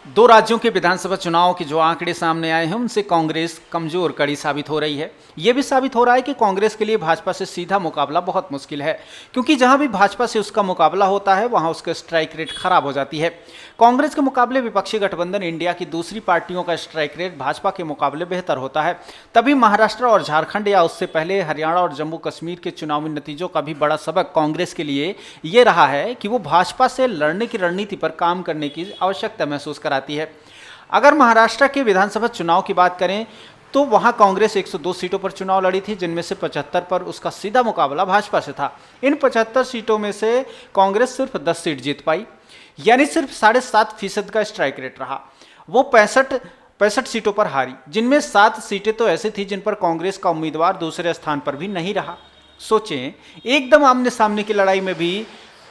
दो राज्यों के विधानसभा चुनाव के जो आंकड़े सामने आए हैं उनसे कांग्रेस कमजोर कड़ी साबित हो रही है। यह भी साबित हो रहा है कि कांग्रेस के लिए भाजपा से सीधा मुकाबला बहुत मुश्किल है, क्योंकि जहां भी भाजपा से उसका मुकाबला होता है वहां उसका स्ट्राइक रेट खराब हो जाती है। कांग्रेस के मुकाबले विपक्षी गठबंधन इंडिया की दूसरी पार्टियों का स्ट्राइक रेट भाजपा के मुकाबले बेहतर होता है। तभी महाराष्ट्र और झारखंड या उससे पहले हरियाणा और जम्मू कश्मीर के चुनावी नतीजों का भी बड़ा सबक कांग्रेस के लिए ये रहा है कि वो भाजपा से लड़ने की रणनीति पर काम करने की आवश्यकता महसूस कराती है। अगर महाराष्ट्र के विधानसभा चुनाव की बात करें तो वहां कांग्रेस 102 सीटों पर चुनाव लड़ी थी, जिनमें से 75 पर उसका सीधा मुकाबला भाजपा से था। इन 75 सीटों में से कांग्रेस सिर्फ 10 सीट जीत पाई, यानी सिर्फ 7.5% का स्ट्राइक रेट रहा। वो 65 सीटों पर हारी, जिनमें 7 सीटें तो ऐसी थी जिन पर कांग्रेस का उम्मीदवार दूसरे स्थान पर भी नहीं रहा। सोचें, एकदम आमने सामने की लड़ाई में भी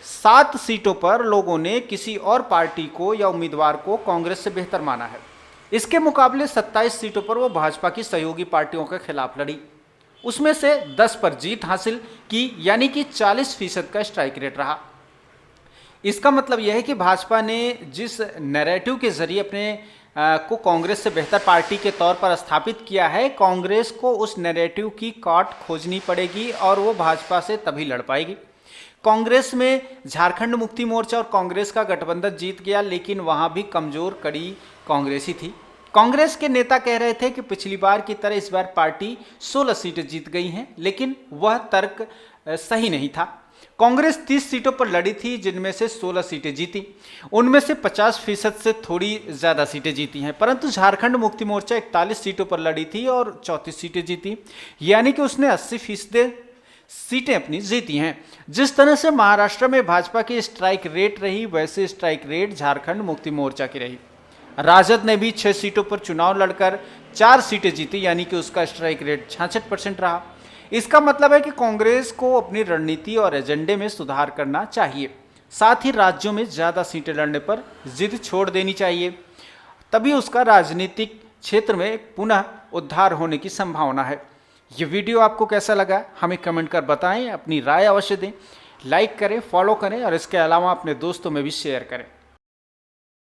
7 सीटों पर लोगों ने किसी और पार्टी को या उम्मीदवार को कांग्रेस से बेहतर माना है। इसके मुकाबले 27 सीटों पर वो भाजपा की सहयोगी पार्टियों के खिलाफ लड़ी, उसमें से 10 पर जीत हासिल की, यानी कि 40% का स्ट्राइक रेट रहा। इसका मतलब यह है कि भाजपा ने जिस नैरेटिव के जरिए अपने को कांग्रेस से बेहतर पार्टी के तौर पर स्थापित किया है, कांग्रेस को उस नैरेटिव की काट खोजनी पड़ेगी और वो भाजपा से तभी लड़ पाएगी। कांग्रेस में झारखंड मुक्ति मोर्चा और कांग्रेस का गठबंधन जीत गया, लेकिन वहां भी कमजोर कड़ी कांग्रेस ही थी। कांग्रेस के नेता कह रहे थे कि पिछली बार की तरह इस बार पार्टी 16 सीटें जीत गई हैं, लेकिन वह तर्क सही नहीं था। कांग्रेस 30 सीटों पर लड़ी थी, जिनमें से 16 सीटें जीती। उनमें से 50% से थोड़ी ज्यादा सीटें जीती हैं, परंतु झारखंड मुक्ति मोर्चा 41 सीटों पर लड़ी थी और 34 सीटें जीती, यानी कि उसने 80% सीटें अपनी जीती हैं। जिस तरह से महाराष्ट्र में भाजपा की स्ट्राइक रेट रही, वैसे स्ट्राइक रेट झारखंड मुक्ति मोर्चा की रही। राजद ने भी 6 सीटों पर चुनाव लड़कर 4 सीटें जीती, यानी कि उसका स्ट्राइक रेट 66% रहा। इसका मतलब है कि कांग्रेस को अपनी रणनीति और एजेंडे में सुधार करना चाहिए, साथ ही राज्यों में ज्यादा सीटें लड़ने पर जिद छोड़ देनी चाहिए, तभी उसका राजनीतिक क्षेत्र में पुनः उद्धार होने की संभावना है। ये वीडियो आपको कैसा लगा हमें कमेंट कर बताएं, अपनी राय अवश्य दें, लाइक करें, फॉलो करें और इसके अलावा अपने दोस्तों में भी शेयर करें।